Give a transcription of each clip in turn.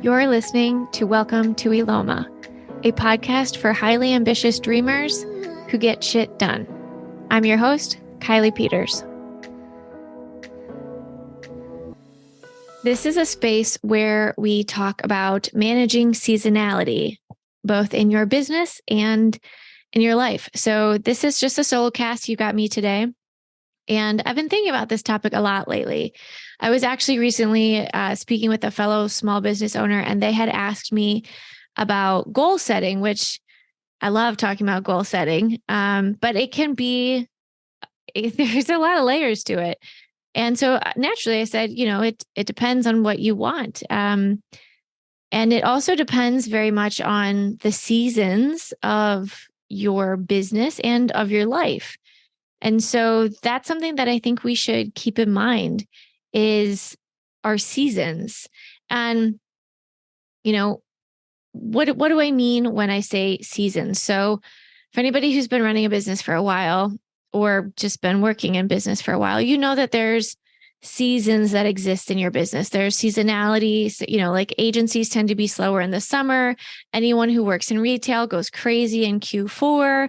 You're listening to Welcome to Eloma, a podcast for highly ambitious dreamers who get shit done. I'm your host, Kiley Peters. This is a space where we talk about managing seasonality, both in your business and in your life. So this is just a solo cast. You got me today. And I've been thinking about this topic a lot lately. I was actually recently speaking with a fellow small business owner, and they had asked me about goal setting, which I love talking about goal setting, but it can be, there's a lot of layers to it. And so naturally I said, it depends on what you want. And it also depends very much on the seasons of your business and of your life. And so that's something that I think we should keep in mind is our seasons. And, what do I mean when I say seasons? So for anybody who's been running a business for a while or just been working in business for a while, you know that there's seasons that exist in your business. There's seasonality, like agencies tend to be slower in the summer. Anyone who works in retail goes crazy in Q4.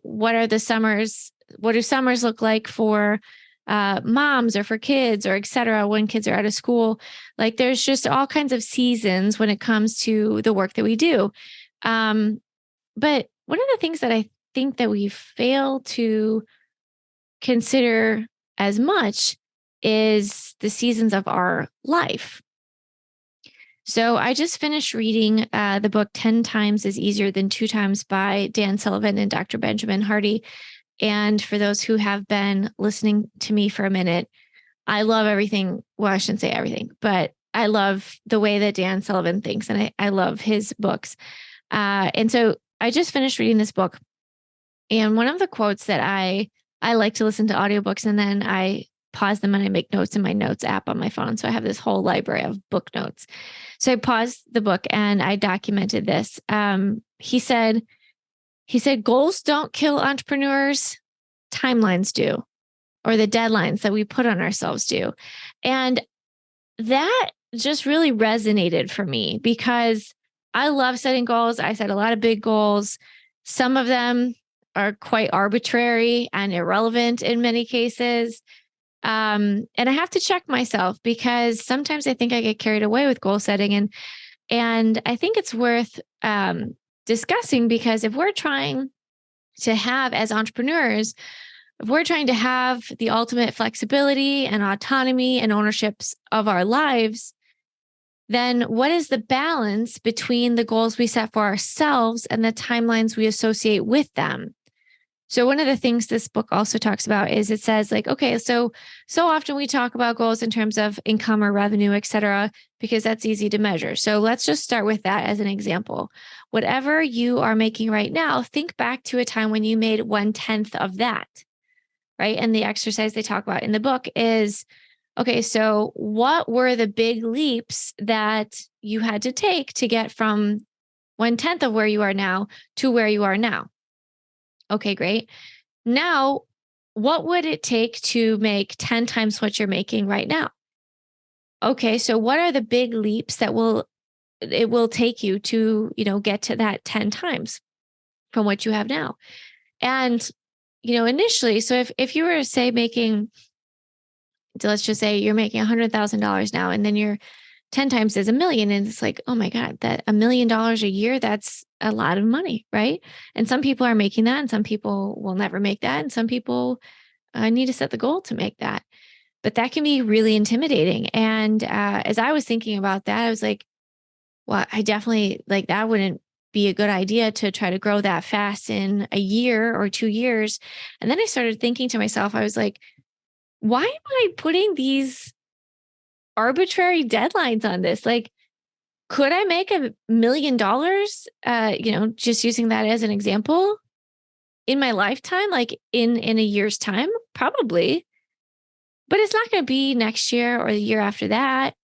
What do summers look like for moms or for kids or et cetera, when kids are out of school? Like there's just all kinds of seasons when it comes to the work that we do. But one of the things that I think that we fail to consider as much is the seasons of our life. So I just finished reading the book 10 Times is Easier Than 2 Times by Dan Sullivan and Dr. Benjamin Hardy. And for those who have been listening to me for a minute, I love everything. Well, I shouldn't say everything, but I love the way that Dan Sullivan thinks, and I love his books. And so I just finished reading this book. And one of the quotes that I like to listen to audiobooks, and then I pause them and I make notes in my notes app on my phone. So I have this whole library of book notes. So I paused the book and I documented this. He said, goals don't kill entrepreneurs, timelines do, or the deadlines that we put on ourselves do. And that just really resonated for me because I love setting goals. I set a lot of big goals. Some of them are quite arbitrary and irrelevant in many cases. And I have to check myself because sometimes I think I get carried away with goal setting. And I think it's worth discussing, because if we're trying to have, as entrepreneurs, if we're trying to have the ultimate flexibility and autonomy and ownerships of our lives, then what is the balance between the goals we set for ourselves and the timelines we associate with them? So one of the things this book also talks about is it says like, okay, so often we talk about goals in terms of income or revenue, et cetera, because that's easy to measure. So let's just start with that as an example. Whatever you are making right now, think back to a time when you made 1/10 of that, right? And the exercise they talk about in the book is, okay, so what were the big leaps that you had to take to get from 1/10 of where you are now to where you are now? Okay, great. Now, what would it take to make 10 times what you're making right now? Okay, so what are the big leaps that it will take you to, get to that 10 times from what you have now? And, initially, so if you were to say let's just say you're making $100,000 now, and then you're 10 times is $1 million. And it's like, oh my God, that $1 million a year, that's a lot of money, right? And some people are making that, and some people will never make that. And some people need to set the goal to make that. But that can be really intimidating. And as I was thinking about that, I was like, well, I definitely that wouldn't be a good idea to try to grow that fast in a year or 2 years. And then I started thinking to myself, I was like, why am I putting these arbitrary deadlines on this? Like, could I make $1 million, just using that as an example in my lifetime, like in a year's time? Probably, but it's not going to be next year or the year after that,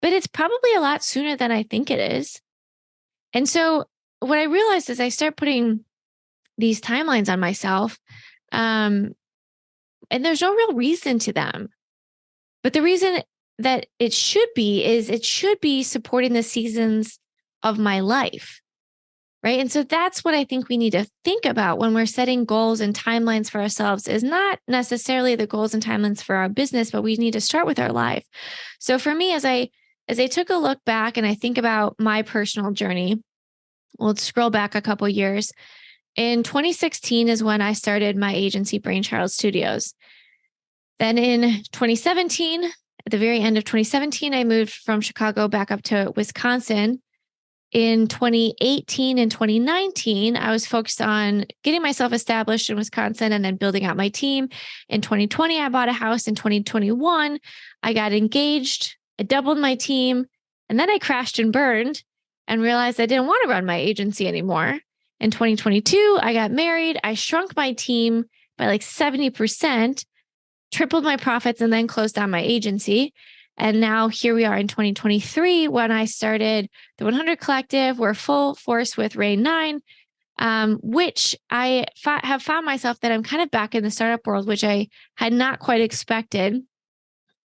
but it's probably a lot sooner than I think it is. And so what I realized is I start putting these timelines on myself, and there's no real reason to them. But the reason that it should be is it should be supporting the seasons of my life. Right. And so that's what I think we need to think about when we're setting goals and timelines for ourselves is not necessarily the goals and timelines for our business, but we need to start with our life. So for me, as I took a look back and I think about my personal journey, we'll scroll back a couple years. In 2016 is when I started my agency, Brainchild Studios. Then in 2017, at the very end of 2017, I moved from Chicago back up to Wisconsin. In 2018 and 2019, I was focused on getting myself established in Wisconsin and then building out my team. In 2020, I bought a house. In 2021, I got engaged. I doubled my team. And then I crashed and burned and realized I didn't want to run my agency anymore. In 2022, I got married. I shrunk my team by like 70%, tripled my profits, and then closed down my agency. And now here we are in 2023 when I started the 100 Collective. We're full force with Rain 9, which I have found myself that I'm kind of back in the startup world, which I had not quite expected,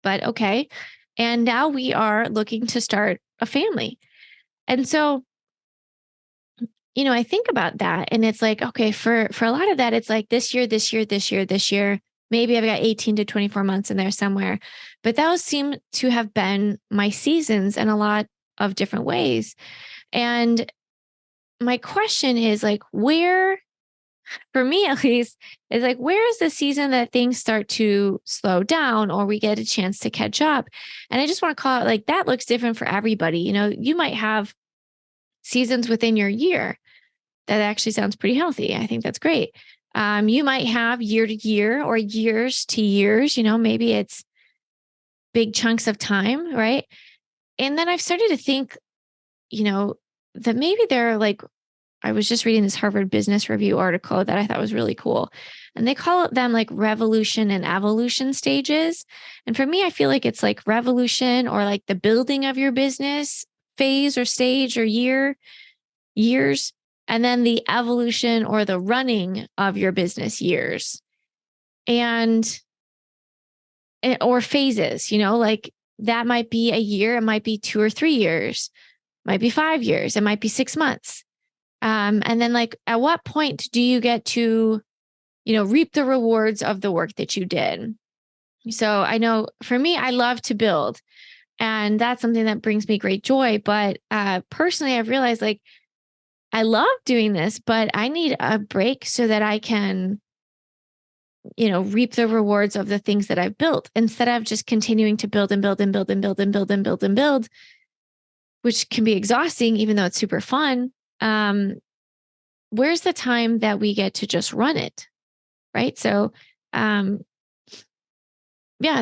but okay. And now we are looking to start a family. And so, I think about that and it's like, okay, for a lot of that, it's like this year. Maybe I've got 18 to 24 months in there somewhere, but those seem to have been my seasons in a lot of different ways. And my question is like, where, for me at least, is like, where is the season that things start to slow down or we get a chance to catch up? And I just want to call it like that looks different for everybody. You might have seasons within your year. That actually sounds pretty healthy. I think that's great. You might have year to year or years to years, maybe it's big chunks of time, right? And then I've started to think, that maybe they're like, I was just reading this Harvard Business Review article that I thought was really cool. And they call them like revolution and evolution stages. And for me, I feel like it's like revolution or like the building of your business phase or stage or years. And then the evolution or the running of your business years or phases, like that might be a year, it might be 2 or 3 years, might be 5 years, it might be 6 months. And then like, at what point do you get to, reap the rewards of the work that you did? So I know for me, I love to build and that's something that brings me great joy. But personally, I've realized like, I love doing this, but I need a break so that I can, reap the rewards of the things that I've built instead of just continuing to build and build and build and build and build and build and build, which can be exhausting, even though it's super fun. Where's the time that we get to just run it? Right. So, yeah,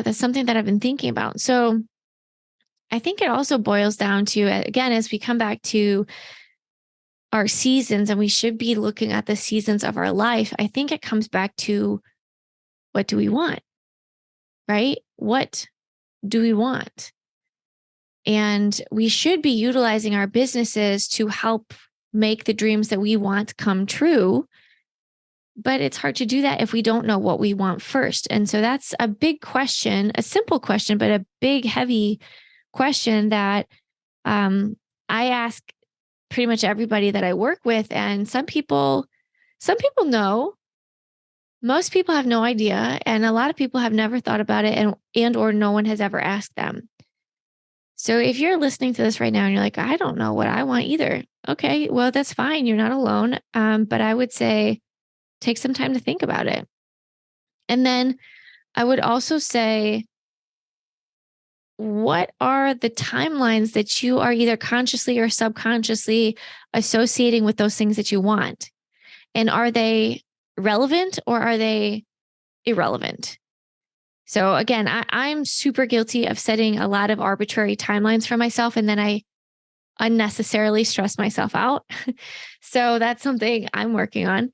that's something that I've been thinking about. So I think it also boils down to, again, as we come back to our seasons and we should be looking at the seasons of our life, I think it comes back to what do we want? Right? What do we want? And we should be utilizing our businesses to help make the dreams that we want come true. But it's hard to do that if we don't know what we want first. And so that's a big question, a simple question, but a big, heavy question that I ask pretty much everybody that I work with. And some people know, most people have no idea. And a lot of people have never thought about it and or no one has ever asked them. So if you're listening to this right now and you're like, I don't know what I want either. Okay, well, that's fine. You're not alone. But I would say take some time to think about it. And then I would also say, what are the timelines that you are either consciously or subconsciously associating with those things that you want? And are they relevant or are they irrelevant? So again, I'm super guilty of setting a lot of arbitrary timelines for myself. And then I unnecessarily stress myself out. So that's something I'm working on.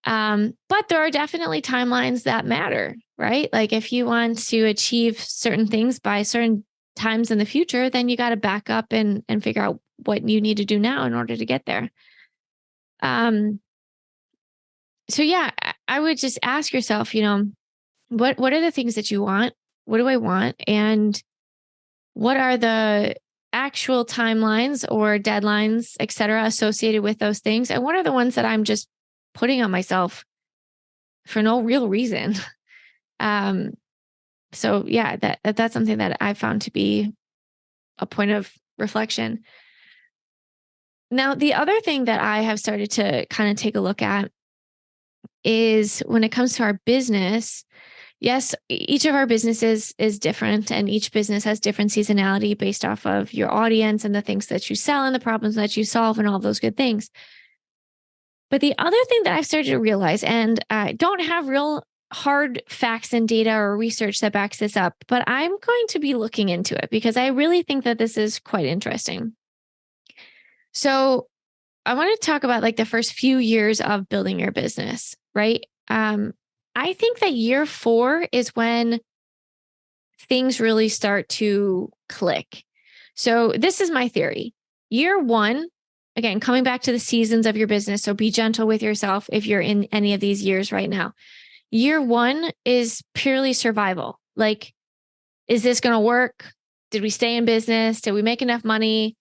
But there are definitely timelines that matter, right? Like if you want to achieve certain things by certain times in the future, then you got to back up and figure out what you need to do now in order to get there. So yeah, I would just ask yourself, what are the things that you want? What do I want? And What are the actual timelines or deadlines, et cetera, associated with those things? And what are the ones that I'm just putting on myself for no real reason? Um, so yeah, that's something that I found to be a point of reflection. Now, the other thing that I have started to kind of take a look at is when it comes to our business. Yes, each of our businesses is different, and each business has different seasonality based off of your audience and the things that you sell and the problems that you solve and all those good things. But the other thing that I've started to realize, and I don't have real hard facts and data or research that backs this up, but I'm going to be looking into it because I really think that this is quite interesting. So I want to talk about like the first few years of building your business, right? I think that year 4 is when things really start to click. So this is my theory. Year 1, again, coming back to the seasons of your business. So be gentle with yourself if you're in any of these years right now. Year 1 is purely survival. Like, is this going to work? Did we stay in business? Did we make enough money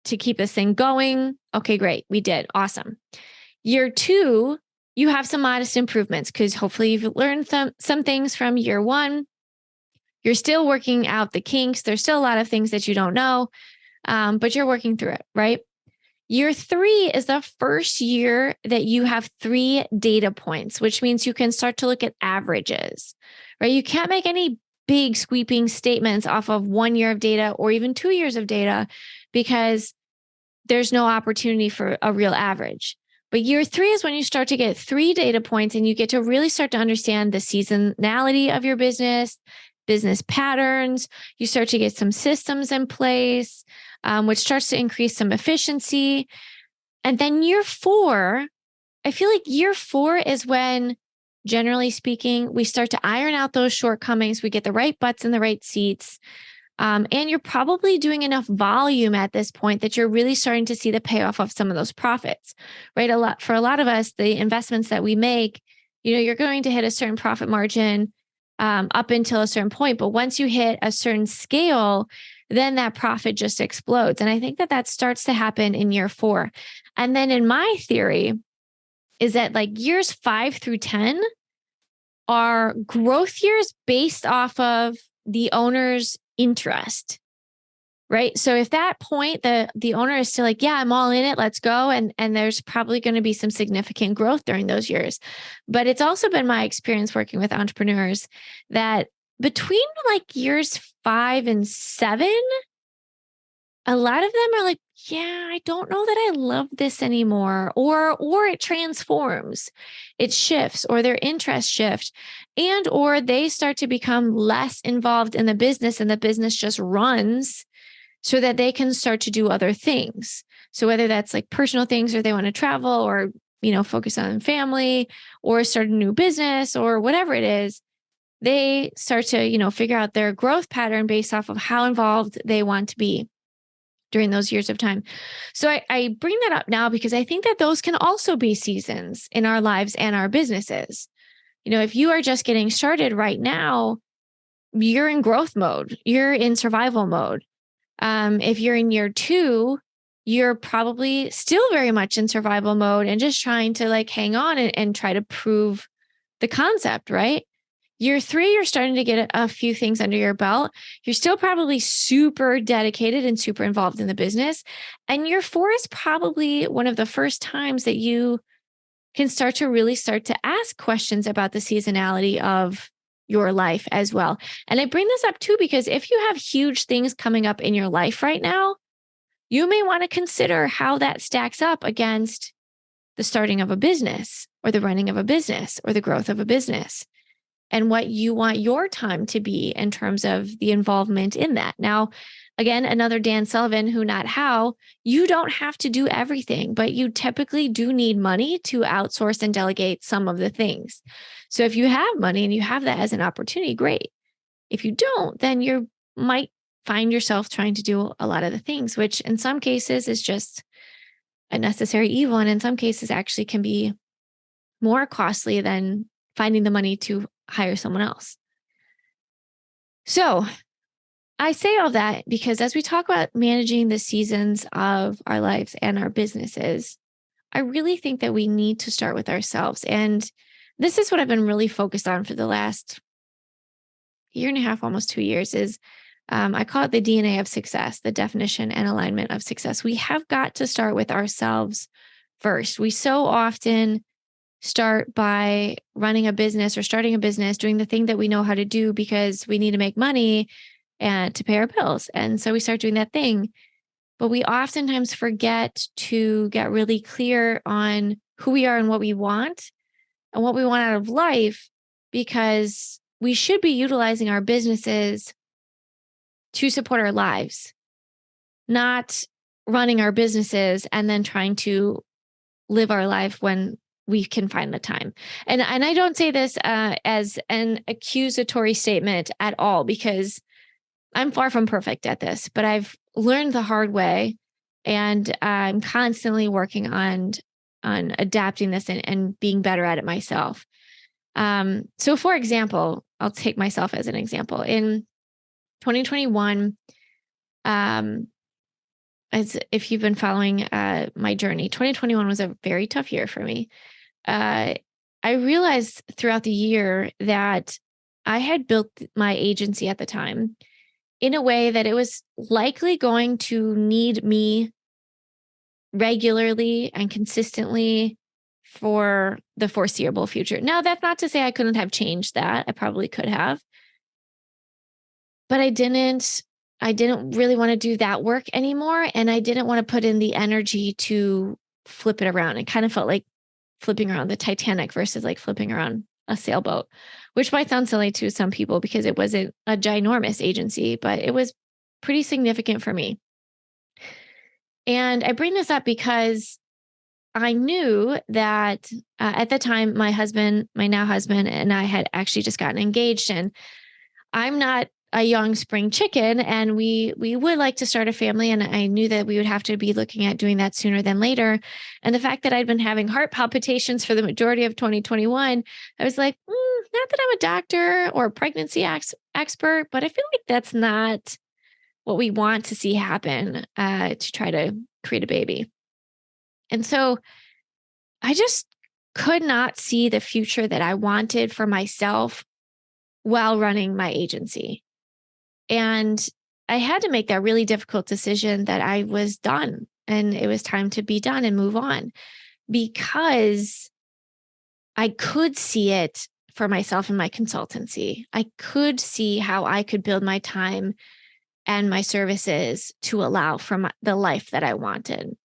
to keep this thing going? Okay, great. We did. Awesome. Year 2, you have some modest improvements because hopefully you've learned some things from year 1. You're still working out the kinks. There's still a lot of things that you don't know, but you're working through it, right? Year 3 is the first year that you have 3 data points, which means you can start to look at averages, right? You can't make any big sweeping statements off of 1 year of data or even 2 years of data because there's no opportunity for a real average. But year 3 is when you start to get 3 data points and you get to really start to understand the seasonality of your business patterns. You start to get some systems in place, which starts to increase some efficiency. And then year 4, I feel like year 4 is when, generally speaking, we start to iron out those shortcomings. We get the right butts in the right seats. And you're probably doing enough volume at this point that you're really starting to see the payoff of some of those profits, right? For a lot of us, the investments that we make, you're going to hit a certain profit margin up until a certain point. But once you hit a certain scale, then that profit just explodes. And I think that starts to happen in year 4. And then in my theory is that like years 5 through 10 are growth years based off of the owner's interest. Right. So if that point, the owner is still like, yeah, I'm all in it, let's go. And there's probably going to be some significant growth during those years. But it's also been my experience working with entrepreneurs that between like years 5 and 7, a lot of them are like, yeah, I don't know that I love this anymore. Or it transforms, it shifts, or their interests shift, or they start to become less involved in the business and the business just runs so that they can start to do other things. So whether that's like personal things or they want to travel or, focus on family or start a new business or whatever it is, they start to, figure out their growth pattern based off of how involved they want to be during those years of time. So I bring that up now because I think that those can also be seasons in our lives and our businesses. If you are just getting started right now, you're in growth mode, you're in survival mode. If you're in year 2, you're probably still very much in survival mode and just trying to like hang on and try to prove the concept, right? Year 3, you're starting to get a few things under your belt. You're still probably super dedicated and super involved in the business. And year 4 is probably one of the first times that you can start to ask questions about the seasonality of your life as well. And I bring this up too, because if you have huge things coming up in your life right now, you may want to consider how that stacks up against the starting of a business or the running of a business or the growth of a business and what you want your time to be in terms of the involvement in that. Now, again, another Dan Sullivan, who not how, you don't have to do everything, but you typically do need money to outsource and delegate some of the things. So if you have money and you have that as an opportunity, great. If you don't, then you might find yourself trying to do a lot of the things, which in some cases is just a necessary evil. And in some cases actually can be more costly than finding the money to hire someone else. So I say all that because as we talk about managing the seasons of our lives and our businesses, I really think that we need to start with ourselves. And this is what I've been really focused on for the last year and a half, almost 2 years, is I call it the DNA of success, the definition and alignment of success. We have got to start with ourselves first. We so often start by running a business or starting a business, doing the thing that we know how to do because we need to make money and to pay our bills. And so we start doing that thing. But we oftentimes forget to get really clear on who we are and what we want out of life, because we should be utilizing our businesses to support our lives, not running our businesses and then trying to live our life when we can find the time. And I don't say this as an accusatory statement at all, because I'm far from perfect at this, but I've learned the hard way, and I'm constantly working on adapting this and being better at it myself. So for example, I'll take myself as an example. In 2021, as if you've been following my journey, 2021 was a very tough year for me. I realized throughout the year that I had built my agency at the time in a way that it was likely going to need me regularly and consistently for the foreseeable future. Now, that's not to say I couldn't have changed that. I probably could have, but I didn't really want to do that work anymore. And I didn't want to put in the energy to flip it around. It kind of felt like flipping around the Titanic versus like flipping around a sailboat, which might sound silly to some people because it wasn't a ginormous agency, but it was pretty significant for me. And I bring this up because I knew that at the time, my now husband, and I had actually just gotten engaged, and I'm not a young spring chicken, and we would like to start a family, and I knew that we would have to be looking at doing that sooner than later. And the fact that I'd been having heart palpitations for the majority of 2021, I was like, not that I'm a doctor or a pregnancy expert, but I feel like that's not what we want to see happen to try to create a baby. And so I just could not see the future that I wanted for myself while running my agency. And I had to make that really difficult decision that I was done and it was time to be done and move on, because I could see it for myself in my consultancy. I could see how I could build my time and my services to allow for the life that I wanted.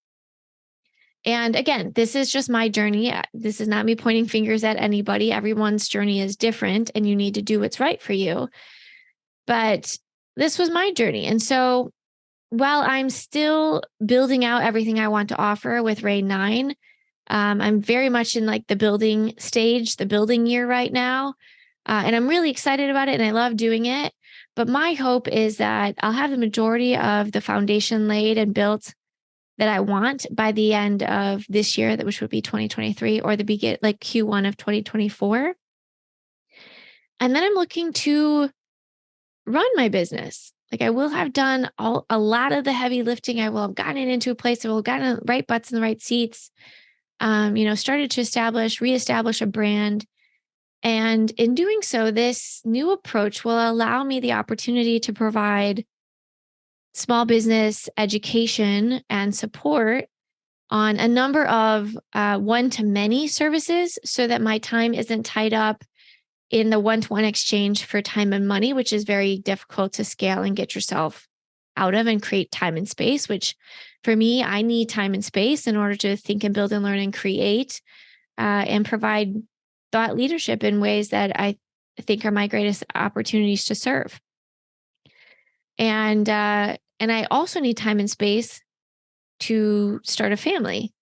And again, this is just my journey. This is not me pointing fingers at anybody. Everyone's journey is different and you need to do what's right for you. But this was my journey. And so while I'm still building out everything I want to offer with Ray 9, I'm very much in like the building stage, the building year right now. And I'm really excited about it and I love doing it. But my hope is that I'll have the majority of the foundation laid and built that I want by the end of this year, which would be 2023, or the Q1 of 2024. And then I'm looking to run my business. Like I will have done a lot of the heavy lifting. I will have gotten it into a place. I will have gotten the right butts in the right seats. Started to reestablish a brand. And in doing so, this new approach will allow me the opportunity to provide small business education and support on a number of one-to-many services so that my time isn't tied up in the one-to-one exchange for time and money, which is very difficult to scale and get yourself out of and create time and space, which for me, I need time and space in order to think and build and learn and create and provide thought leadership in ways that I think are my greatest opportunities to serve. And I also need time and space to start a family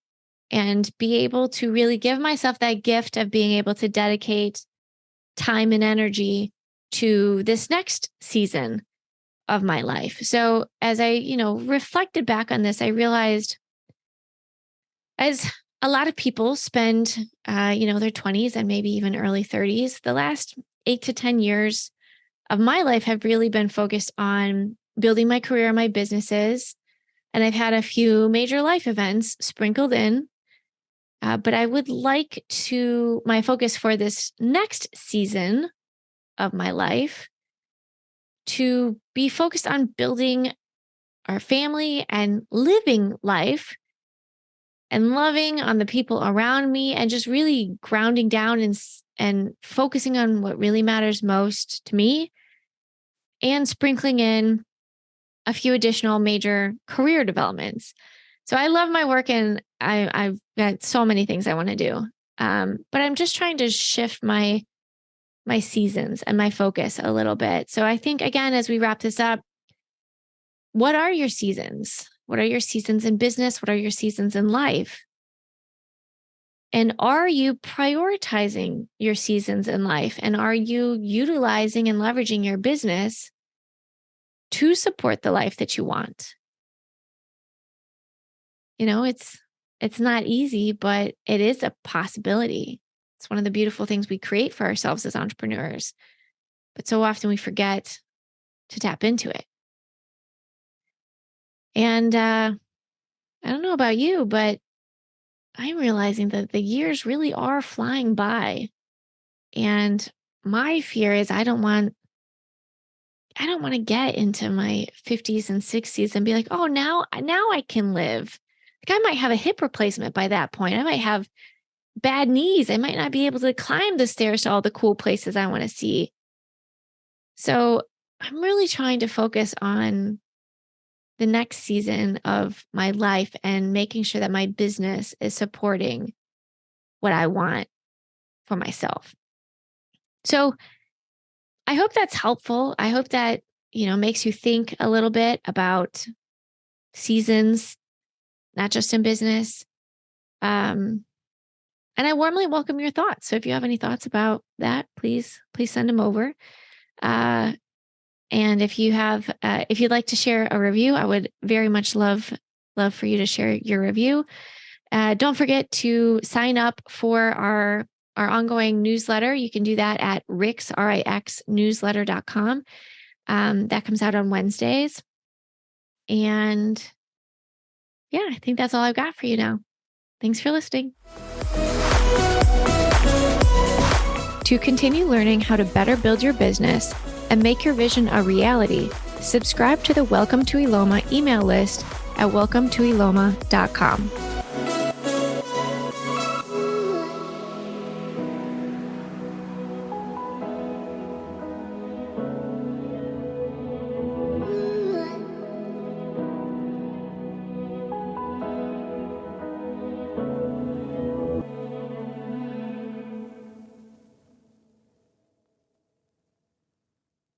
and be able to really give myself that gift of being able to dedicate time and energy to this next season of my life. So as I, reflected back on this, I realized as a lot of people spend, their 20s and maybe even early 30s, the last 8 to 10 years of my life have really been focused on building my career and my businesses. And I've had a few major life events sprinkled in. But I would like my focus for this next season of my life to be focused on building our family and living life and loving on the people around me and just really grounding down and focusing on what really matters most to me and sprinkling in a few additional major career developments. So I love my work and I've got so many things I want to do. But I'm just trying to shift my seasons and my focus a little bit. So I think, again, as we wrap this up, what are your seasons? What are your seasons in business? What are your seasons in life? And are you prioritizing your seasons in life? And are you utilizing and leveraging your business to support the life that you want? It's not easy, but it is a possibility. It's one of the beautiful things we create for ourselves as entrepreneurs. But so often we forget to tap into it. And I don't know about you, but I'm realizing that the years really are flying by. And my fear is I don't want to get into my 50s and 60s and be like, oh, now I can live. Like I might have a hip replacement by that point. I might have bad knees. I might not be able to climb the stairs to all the cool places I want to see. So I'm really trying to focus on the next season of my life and making sure that my business is supporting what I want for myself. So I hope that's helpful. I hope that, makes you think a little bit about seasons, not just in business. And I warmly welcome your thoughts. So if you have any thoughts about that, please send them over. And if you'd like to share a review, I would very much love for you to share your review. Don't forget to sign up for our ongoing newsletter. You can do that at rixnewsletter.com. That comes out on Wednesdays. And yeah, I think that's all I've got for you now. Thanks for listening. To continue learning how to better build your business and make your vision a reality, subscribe to the Welcome to Eloma email list at welcometoeloma.com.